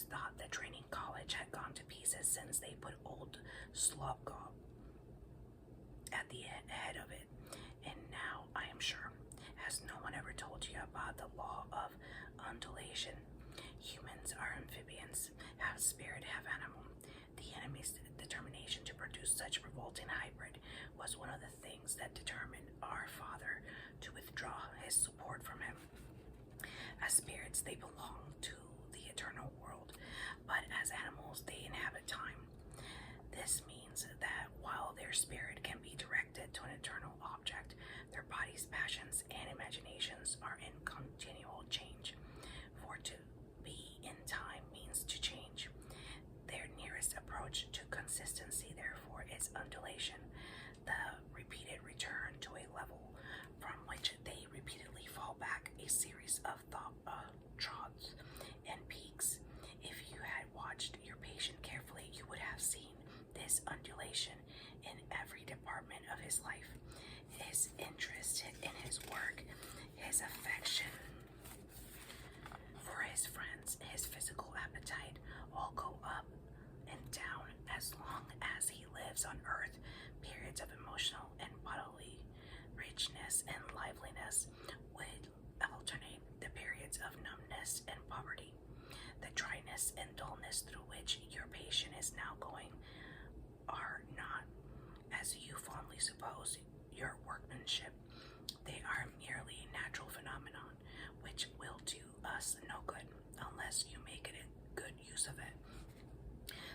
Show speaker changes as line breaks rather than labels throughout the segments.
always thought the training college had gone to pieces since they put old Slobgob at the head of it. And now I am sure, has no one ever told you about the law of undulation? Humans are amphibians, half spirit, half animal. The enemy's determination to produce such revolting hybrid was one of the things that determined our father to withdraw his support from him. As spirits, they belong to the eternal world, but as animals, they inhabit time. This means that while their spirit can be directed to an eternal object, their body's passions and imaginations are in continual change. For to be in time means to change. Their nearest approach to consistency, therefore, is undulation, the repeated return to a level from which they repeatedly fall back, a series of troughs and peaks. If you had watched your patient carefully, you would have seen this undulation in every department of his life. His interest in his work, his affection for his friends, his physical appetite, all go up and down as long as he lives on earth. Periods of emotional and bodily richness and liveliness would alternate the periods of numbness and poverty. The dryness and dullness through which your patient is now going are not, as you fondly suppose, your workmanship. They are merely a natural phenomenon which will do us no good unless you make it a good use of it.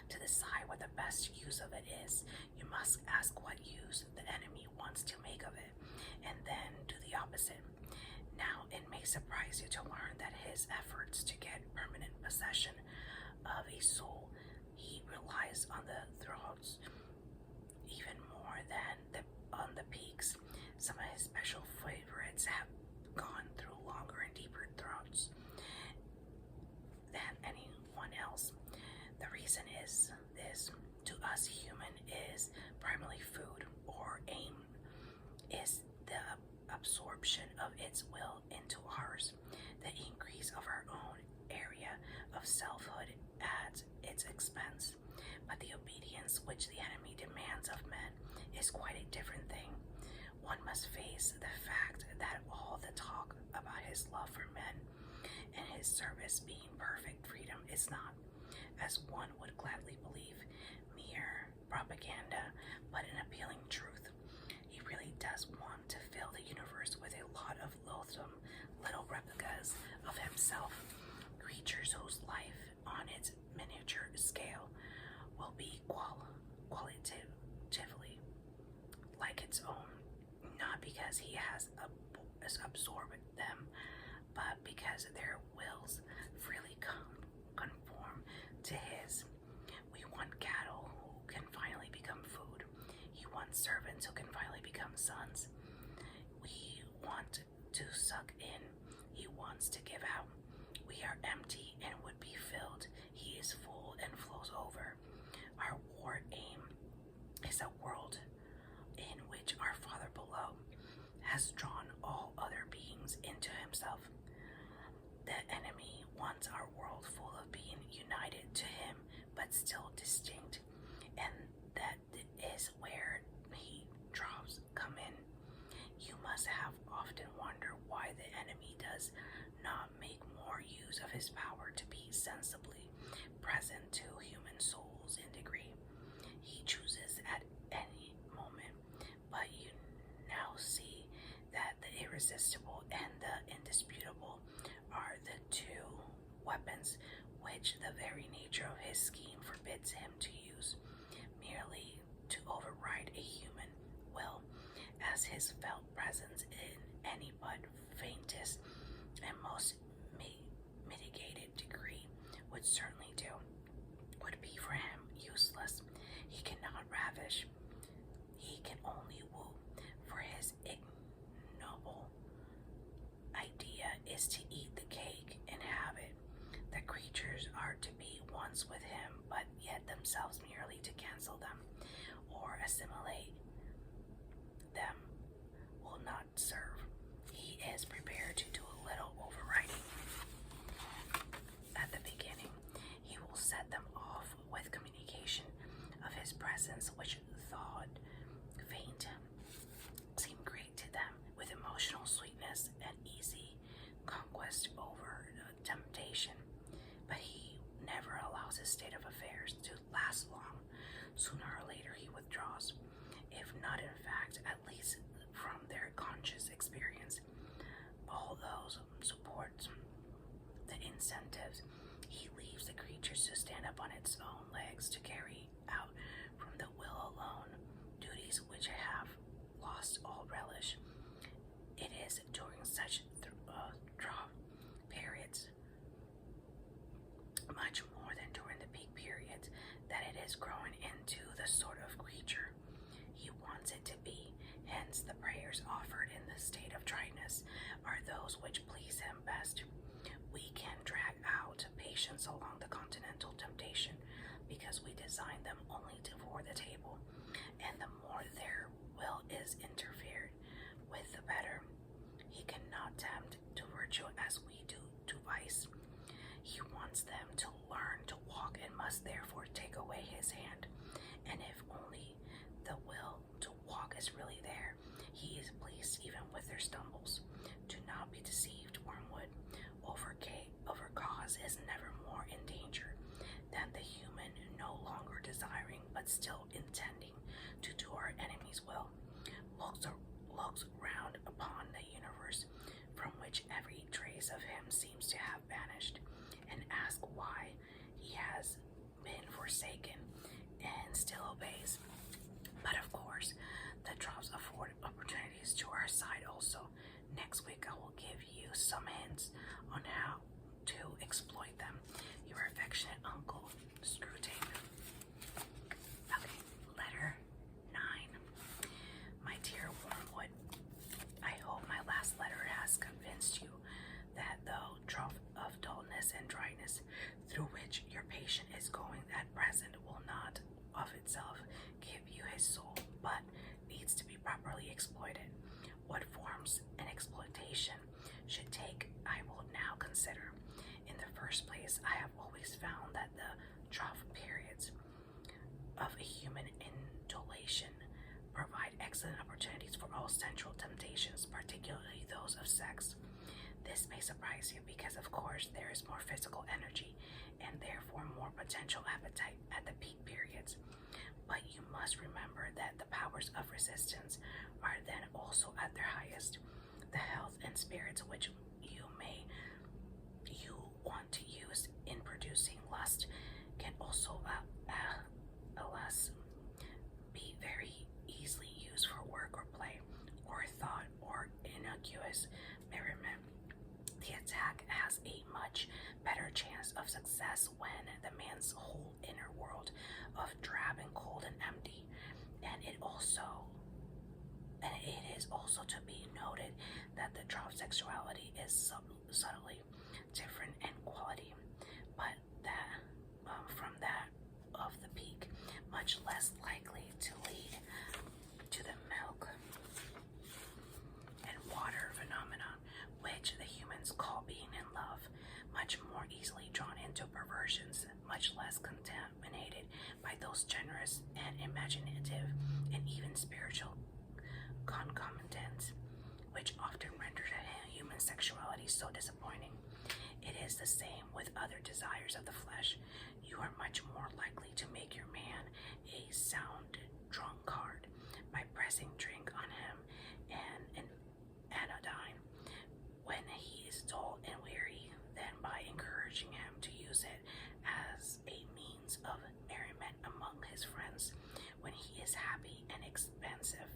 To decide what the best use of it is, you must ask what use the enemy wants to make of it, and then do the opposite. Now, it may surprise you to learn that his efforts to get permanent possession of a soul, he relies on the throats even more than on the peaks. Some of his special favorites have gone through longer and deeper throats than anyone else. The reason is this: to us, human is primarily food, or aim is the absorption of its will into ours. The increase of our own area of selfhood at its expense. But the obedience which the enemy demands of men is quite a different thing. One must face the fact that all the talk about his love for men and his service being perfect freedom is not, as one would gladly believe, mere propaganda, but an appealing truth. He really does want to fill the universe with a lot of loathsome little replicas of himself, creatures whose life on its miniature scale will be qualitatively like its own, not because he has absorbed them, but because their wills freely conform to his. We want cattle who can finally become food. He wants servants who can finally become sons. We want to suck in. He wants to give out. We are empty and would be filled. He is full and flows over. Our war aim is a world in which our Father below has drawn all other beings into himself. The enemy wants our world full of being united to him, but still distinct, and that is where he drops come in. You must have often wondered why the enemy does not make more use of his power to be sensibly present to human souls in degree. He chooses at any moment, but you now see that the irresistible and the indisputable are the two weapons which the very nature of his scheme forbids him to use, merely to override a human will, as his felt presence in any but faintest and most mitigated degree would certainly do, would be for him useless. He cannot ravish, he can only woo, for his ignoble idea is to eat the cake and have it. The creatures are to be once with him, but yet themselves merely to cancel them or assimilate them will not serve. He is prepared to do a little overriding. At the beginning, he allows his state of affairs to last long. Sooner or later he withdraws, if not in fact, at least from their conscious experience. All those support the incentives. He leaves the creatures to stand up on its own legs to carry out from the will alone duties which have lost all relish. It is during such trough periods, much more than during the peak periods, that it is growing into the sort of creature he wants it to be. Hence, the prayers offered in the state of dryness are those which please him best. We can drag out patience along the continental temptation, because we design them only for the table, and the more their will is interfered with, the better. He cannot tempt to virtue as we do to vice. He wants them to learn to walk, and must therefore take away his hand. And if only the will to walk is really there, he is pleased even with their stumbles. Do not be deceived, Wormwood. Over cause is never more in danger than the human no longer desiring, but still intending to do our enemy's will. Looks round upon the universe, from which every trace of him seems to have vanished, and asks why he has been forsaken, and still obeys. But of course, the drops afford opportunities to our side also. Next week I will give you some hints on how to exploit them. Your affectionate uncle, Screwtape. Okay, letter 9. My dear Wormwood, I hope my last letter has convinced you that the trough of dullness and dryness through which your patient is going at present will not of itself give you his soul, but needs to be properly exploited. What forms an exploitation should take, I will now consider. In the first place, I have always found that the trough periods of a human indolation provide excellent opportunities for all sensual temptations, particularly those of sex. This may surprise you because, of course, there is more physical energy and therefore more potential appetite at the peak periods. But you must remember that the powers of resistance are then also at their highest. The health and spirits which you want to use in producing lust can also, alas, be very easily used for work or play, or thought, or innocuous merriment. The attack has a much better chance of success when the man's whole inner world of drab and cold and empty, and it is also to be noted that the trough sexuality is subtly different in quality, but that from that of the peak, much less likely to lead to the milk and water phenomenon, which the humans call being in love, much more easily drawn into perversions, much less contaminated by those generous and imaginative and even spiritual concomitants, which often render the human sexuality so disappointing. It is the same with other desires of the flesh. You are much more likely to make your man a sound drunkard by pressing drink on him and an anodyne when he is dull and weary than by encouraging him to use it as a means of merriment among his friends when he is happy and expansive.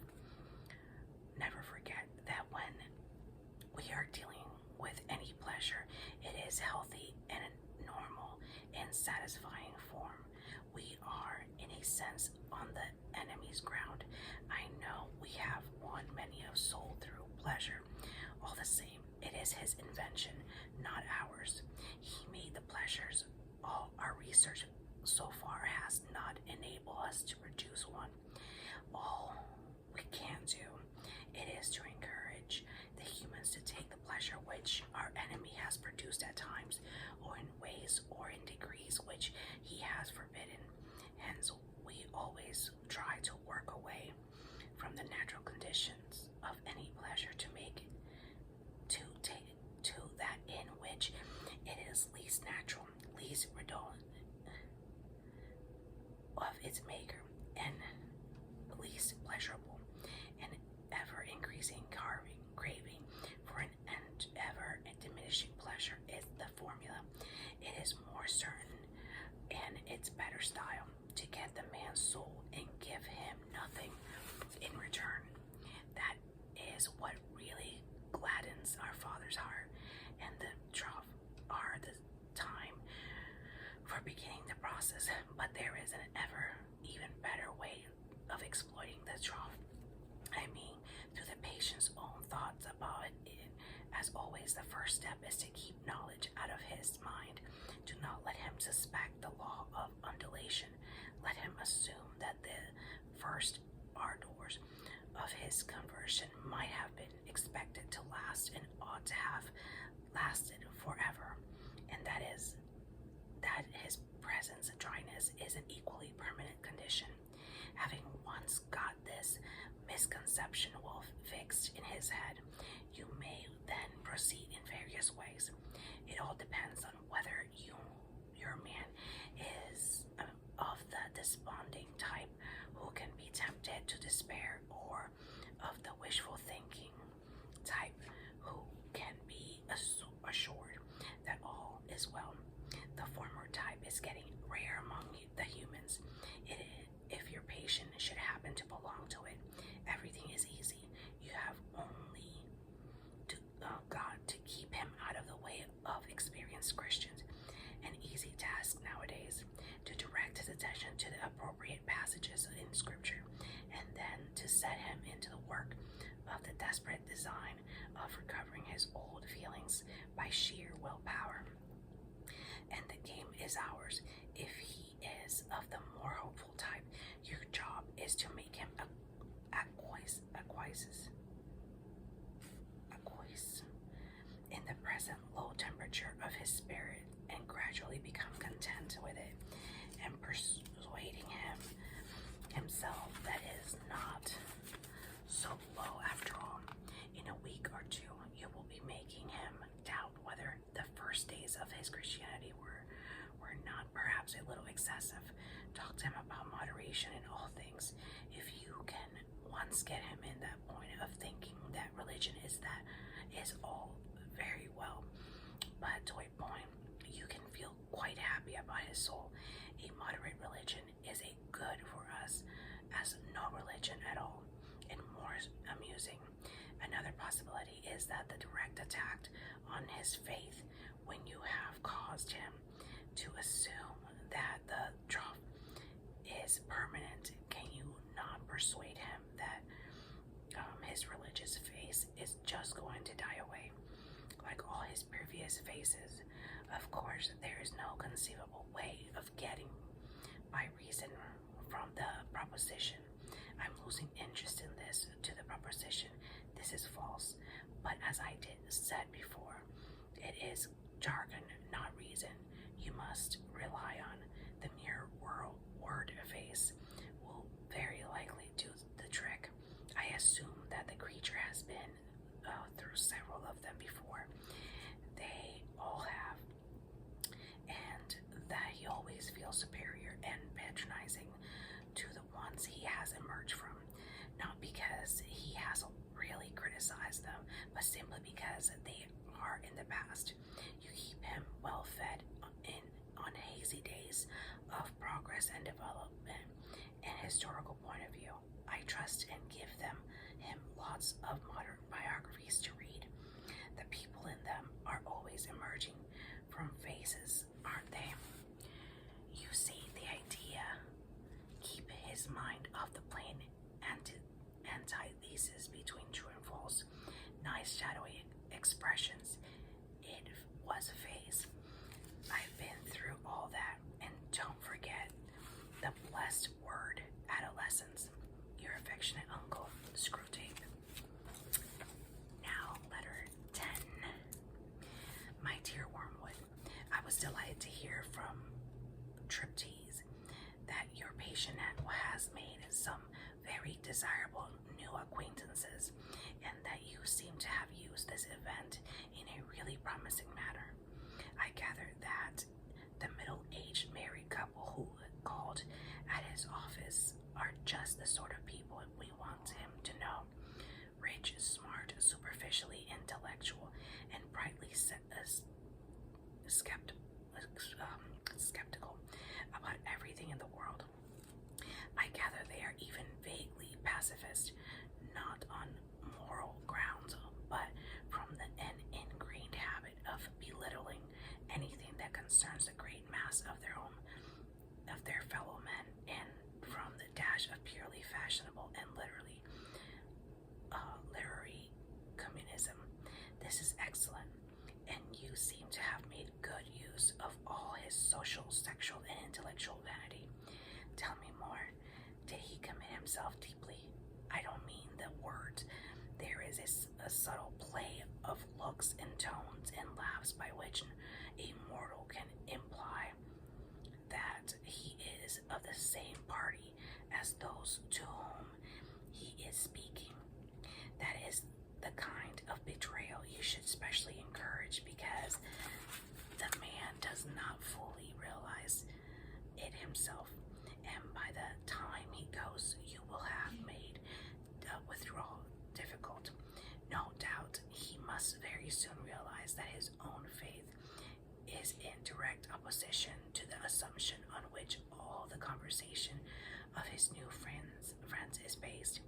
Never forget that when we are dealing with any pleasure, it is healthy and normal and satisfying form. We are, in a sense, on the enemy's ground. I know we have won many of soul through pleasure. All the same, it is his invention, not ours. He made the pleasures. All our research so far has not enabled us to produce one. All we can do, it is to encourage the humans to take the pleasure which our enemy has produced at times, or in ways or in degrees which he has forbidden. Hence, we always try to work away from the natural conditions of any pleasure to make to take to that in which it is least natural, least redolent, of its maker, and least pleasurable, an ever-increasing craving for an ever-diminishing pleasure is the formula. It is more certain, and it's better style, to get the man's soul and give him nothing in return. That is what really gladdens our Father's heart, and the trough are the time for beginning the process. But there is an even better way of exploiting the trough. I mean, through the patient's own thoughts about it. As always, the first step is to keep knowledge out of his mind. Do not let him suspect the law of undulation. Let him assume that the first ardors of his conversion might have been expected to last and ought to have lasted forever, and that his present dryness is an equally permanent condition. Having once got this misconception well fixed in his head, you may then proceed in various ways. It all depends on whether your man is of the desponding type who can be tempted to despair, or of the wishful thinking type who can be assured that all is well. The former type is getting rare among the humans. If your patient should happen to belong to it, everything is easy. You have only God to keep him out of the way of experienced Christians. An easy task nowadays, to direct his attention to the appropriate passages in Scripture, and then to set him into the work of the desperate design of recovering his old feelings by sheer willpower. And the game is ours. If he is of the more hopeful type, your job is to make him acquiesce in the present low temperature of his spirit, and gradually become content with it, and persuading himself that is not so low after all. In a week or two, you will be making him doubt whether the first days of his Christianity were not perhaps a little excessive. Talk to him about moderation in all things. If you can once get him in that point of thinking that religion is all very well, but to a point you can feel quite happy about his soul. A moderate religion is a good for us as no religion at all, and more amusing. Another possibility is that the direct attack on his faith, when you have caused him to assume that the trough is permanent, can you not persuade him that his religious faith is just going to die away, like all his previous phases? Of course, there is no conceivable way of getting by reason from the proposition, I'm losing interest in this, to the proposition, this is false. But as I said before, it is jargon, not reason. You must rely on the mere word face will very likely do the trick. I assume that the creature has been through several of them before. They all have, and that he always feels superior and patronizing to the ones he has emerged from, not because he has really criticized them, but simply because they are in the past. You keep him well fed on hazy days of progress and development and historical point of view. I trust and give him lots of modern biographies to read. The people in them are always emerging from faces, aren't they? You see the idea. Keep his mind off the plain antithesis between true and false. Nice shadowy expressions. It was a phase. I've been through all that, and don't forget the blessed word, adolescence. Your affectionate uncle, Screwtape. Now, letter 10. My dear Wormwood, I was delighted to hear from Triptease that your patient has made some very desirable new acquaintances, and that you seem to have used this event in a really promising manner. I gather that the middle-aged married couple who called at skeptical about everything in the world. I gather they are even vaguely pacifist, not on moral grounds, but from an ingrained habit of belittling anything that concerns the great mass of their fellow men, and from the dash of purely fashionable and literary communism. This is excellent, and you seem to have made good use of all his social, sexual, and intellectual vanity. Tell me more. Did he commit himself deeply? I don't mean the words. There is a subtle play of looks and tones and laughs by which a mortal can imply that he is of the same party as those to whom he is speaking. That is the kind of betrayal you should specially encourage, because the man does not fully realize it himself, and by the time he goes, you will have made withdrawal difficult. No doubt he must very soon realize that his own faith is in direct opposition to the assumption on which all the conversation of his new friends is based.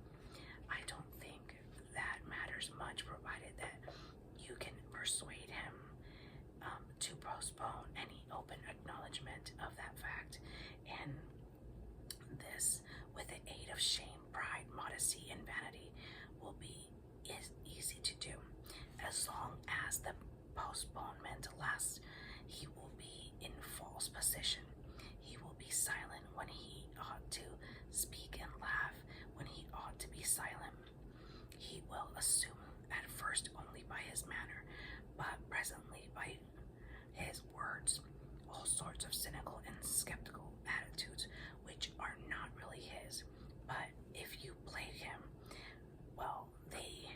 I don't think that matters much, provided that you can persuade him to postpone any open acknowledgement of that fact, and this, with the aid of shame, pride, modesty, and vanity, will be easy to do. As long as the postponement lasts, he will be in false position. He will be silent when he ought to speak, and laugh when he ought to be silent. He will assume at first only by his manner, but presently by his words, all sorts of cynical and skeptical attitudes which are not really his. But if you plague him, well, they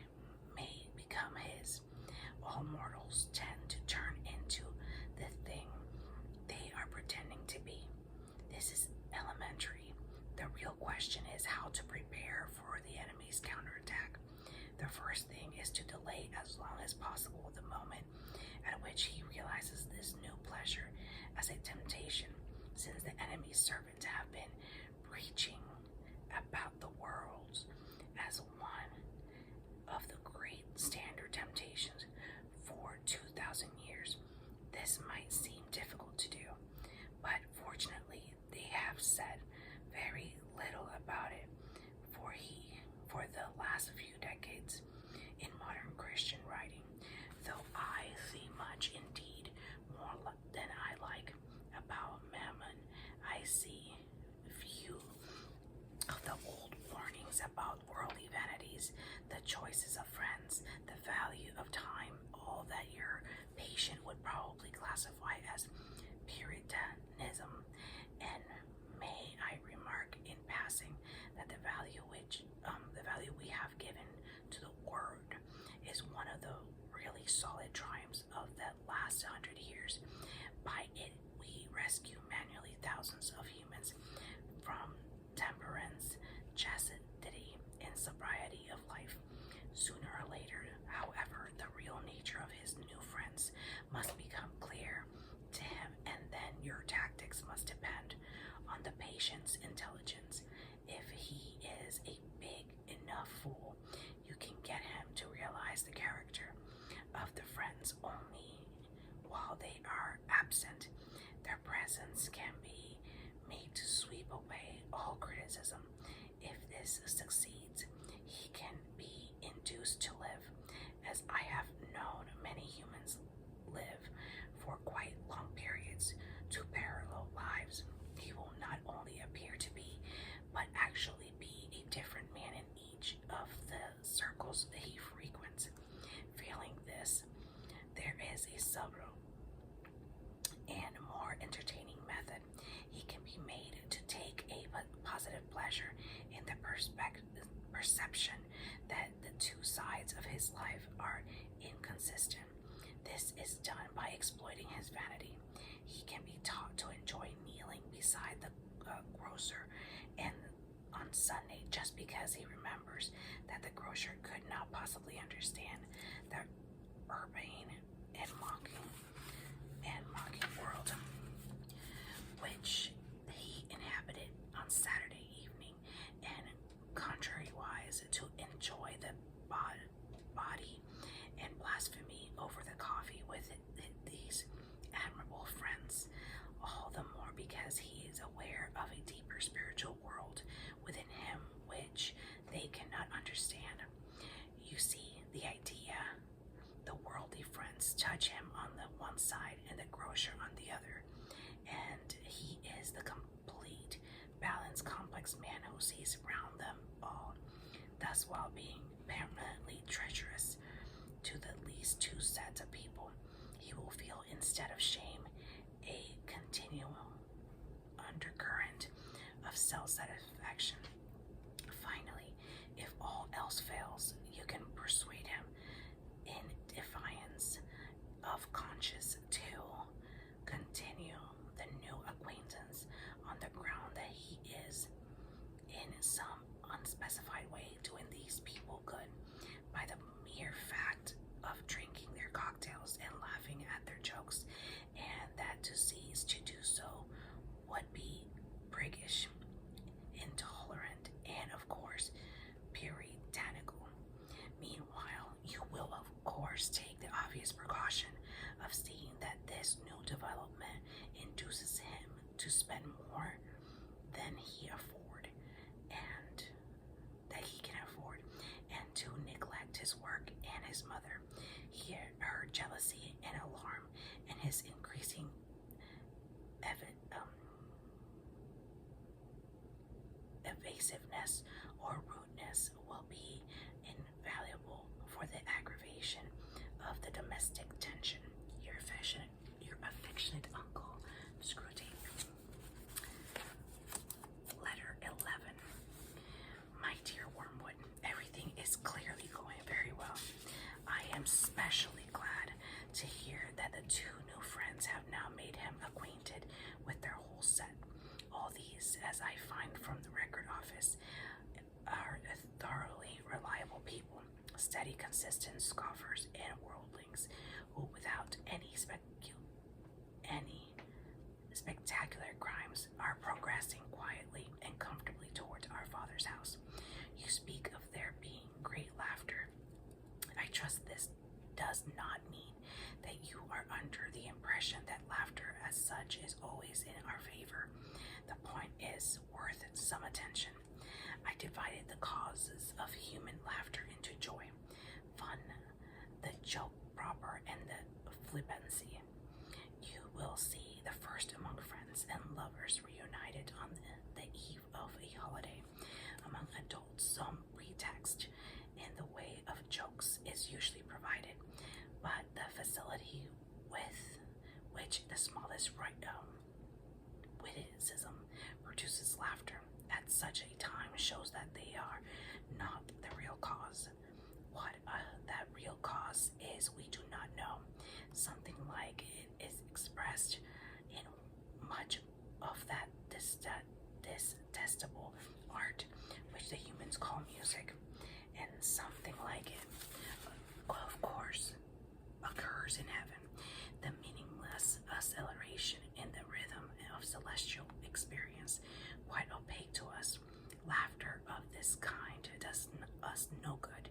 may become his. All mortals tend to turn into the thing they are pretending to be. This is elementary. The real question is how to prepare for the enemy's counterattack. The first thing is to delay as long as possible the moment at which he realizes this new pleasure as a temptation, since the enemy's servants have been preaching about the world as one of the great standard temptations for 2,000 years. This might seem difficult to do, but fortunately they have said very little about it for the last few decades in modern Christian writing, though I see much, indeed more than I like, about Mammon. I see few of the old warnings about worldly vanities, the choices of friends, the value of time, all that your patient would probably classify as Puritanism. And may I remark in passing that the value we have given to the word is one of the really solid triumphs of the last 100 years. By it we rescue manually thousands of humans from temperance, chastity, and sobriety of life. Sooner or later, however, the real nature of his new friends must become clear to him, and then your tactics must depend on the patient's intelligence. If he is a big enough fool, you can get him to realize the character of the friends only while they are absent. Their presence can be made to sweep away all criticism. If this succeeds, he can be induced to live, as I have known many humans live for quite long periods, to parallel lives. He will not only appear to be, but actually be a different man in each of the circles he frequents. Failing this, there is a subtle and more entertaining method. He can be made to take a positive pleasure in the perception that the two sides of his life are inconsistent. This is done by exploiting his vanity. He can be taught to enjoy kneeling beside the grocer and on Sunday, just because he remembers that the grocer could not possibly understand the urbane and mocking world. roses round them all, thus while being permanently treacherous to the least two sets of people, he will feel instead of shame a continual undercurrent of self-satisfaction. Finally, if all else fails, you can persuade him in defiance of conscience to continue the new acquaintance on the ground that he is in some unspecified way doing these people good by the mere fact of drinking their cocktails and laughing at their jokes, and that to cease to do so would be priggish, intolerant, and of course puritanical. Meanwhile, you will of course take the obvious precaution of seeing that this new development induces him to spend more than he can afford, and to neglect his work and his mother. Her jealousy and alarm and his increasing evasiveness or rudeness will be invaluable for the aggravation of the domestic tension. Your affectionate uncle, Screwtape. Letter 11. My dear Wormwood, everything is clearly going very well. I am especially glad to hear that the two new friends have now made him acquainted with their whole set. All these, as I find from the record office, are thoroughly reliable people, steady, consistent scoffers and worldlings, who without any spectacular crimes are progressing quietly and comfortably towards our Father's house. You speak of there being great laughter. I trust this does not mean that you are under the impression that laughter as such is always in our favor. The point is worth some attention. I divided the causes of human laughter into joy, fun, the joke proper, and the flippancy. You will see the first among friends and lovers reunited on the eve of a holiday. Among adults, some pretext in the way of jokes is usually provided, but the facility with which the smallest witticism produces laughter at such a time shows that they are not the real cause. What that real cause is, we do not know. Something like it is expressed in much of that detestable art which the humans call music, and something like it, of course, occurs in heaven. The meaningless acceleration in the rhythm of celestial experience, quite opaque to us. Laughter of this kind does us no good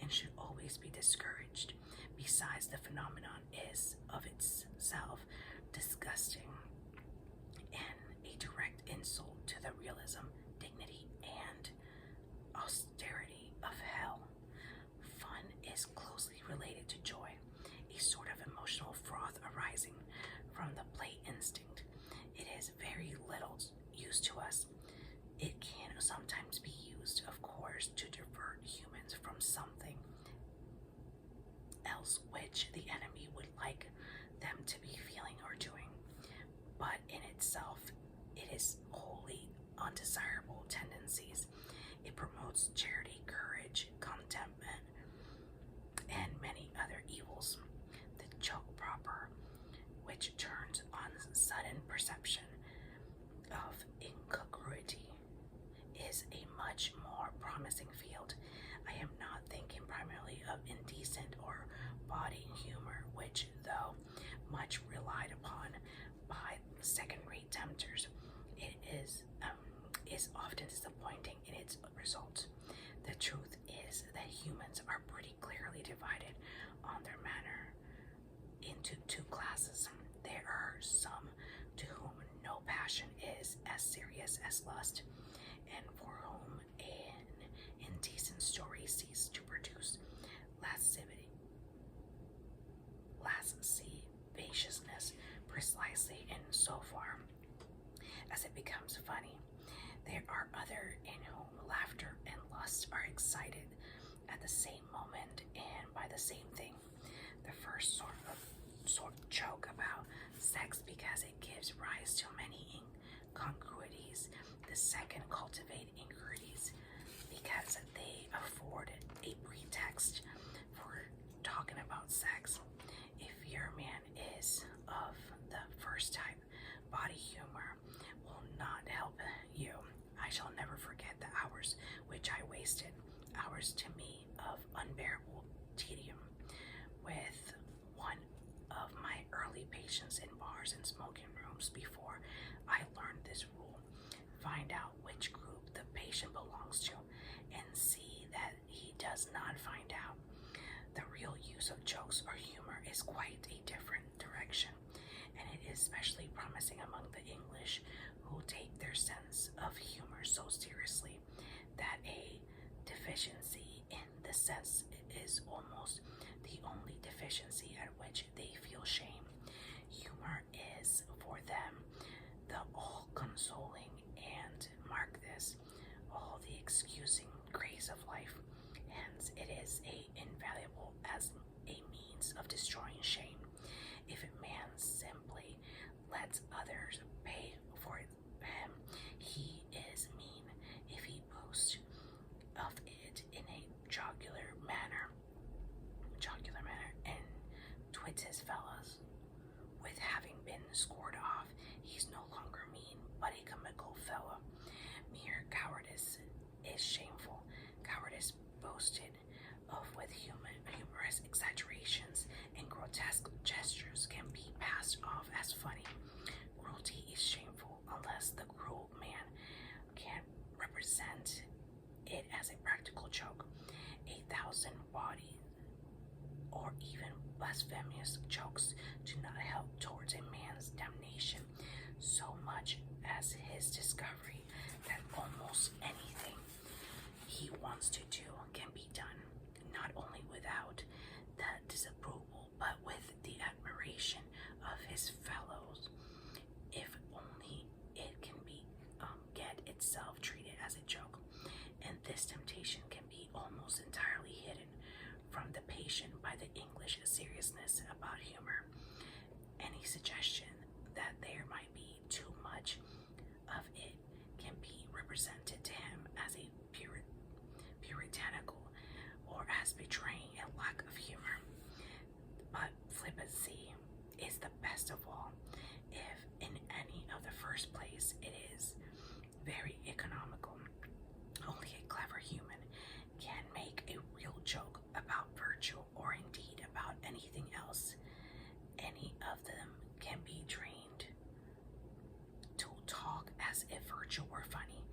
and should always be discouraged. Besides, the phenomenon is of itself disgusting and a direct insult to the realism, dignity, and austerity of hell. Fun is closely related to joy, a sort of emotional froth arising from the play instinct. It is very little use to us. It can sometimes be used, of course, to divert humans from something else which the enemy would like them to be feeling or doing, but in itself it is wholly undesirable tendencies. It promotes charity, courage, contentment, and many other evils. The joke proper, which turns on sudden perception of incongruity, is a much more promising field. I am not thinking primarily of indecent or bawdy humor, which, though much relied upon by second-rate tempters, it is often disappointing in its results. The truth is that humans are pretty clearly divided on their manner into two classes. There are some to whom no passion is as serious as lust, and for whom an indecent story ceases to produce lasciviousness precisely in so far as it becomes funny. There are other in laughter and lust are excited at the same moment and by the same thing. The first sort of joke about sex because it gives rise to many incongruities. The second cultivate inquiries because they afford a pretext for talking about sex. If your man is of the first type, body humor will not help you. I shall never forget the hours which I wasted, hours to me of unbearable tedium, with one of my early patients in bars and smoking rooms before I learned this rule. Find out which group the patient belongs to and see that he does not find out. The real use of jokes or humor is quite a different direction, and it is especially promising among the English who take their sense of humor so seriously that a deficiency in the sense is almost the only deficiency at which they feel shame. Humor is for them the all-consoling and, mark this, all the excusing grace of life. Hence, it is invaluable as a means of destroying shame. If a man simply lets others pay for him, he is mean. If he boasts of it in a jocular manner, and twits his fellows with having been scored off, he's no longer mean, but a comical fellow. Mere cowardice is shameful. Cowardice boasted of with humorous exaggerations and grotesque gestures can be passed off as funny. Cruelty is shameful unless the cruel man can represent it as a practical joke. 1,000 body or even blasphemous jokes do not help towards a man's damnation so much as his discovery that almost anything he wants to do can be done, not only without the disapproval, but with the admiration of his fellows, if only it can be get itself treated as a joke. And this temptation can be almost entirely hidden from the patient by the English seriousness about humor. Any suggestion that there might be too much of it can be represented to him as a puritanical or as betraying a lack of humor. But flippancy is the best of all. If in any of the first place it is very economical, only a clever human can make a real joke about virtue or indeed about anything else. Any of them can be trained to talk as if virtue were funny.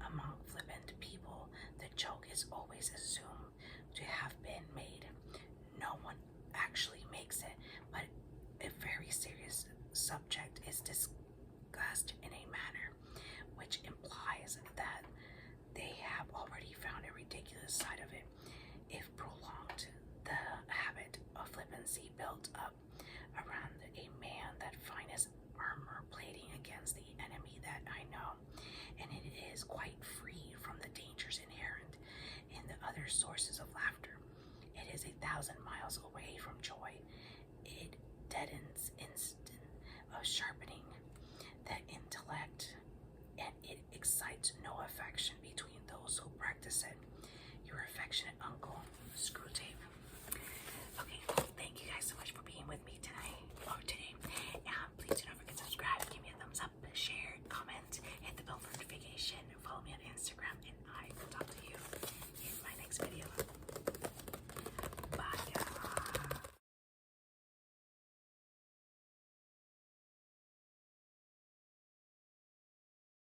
Among flippant people, the joke is always assumed to have been made. No one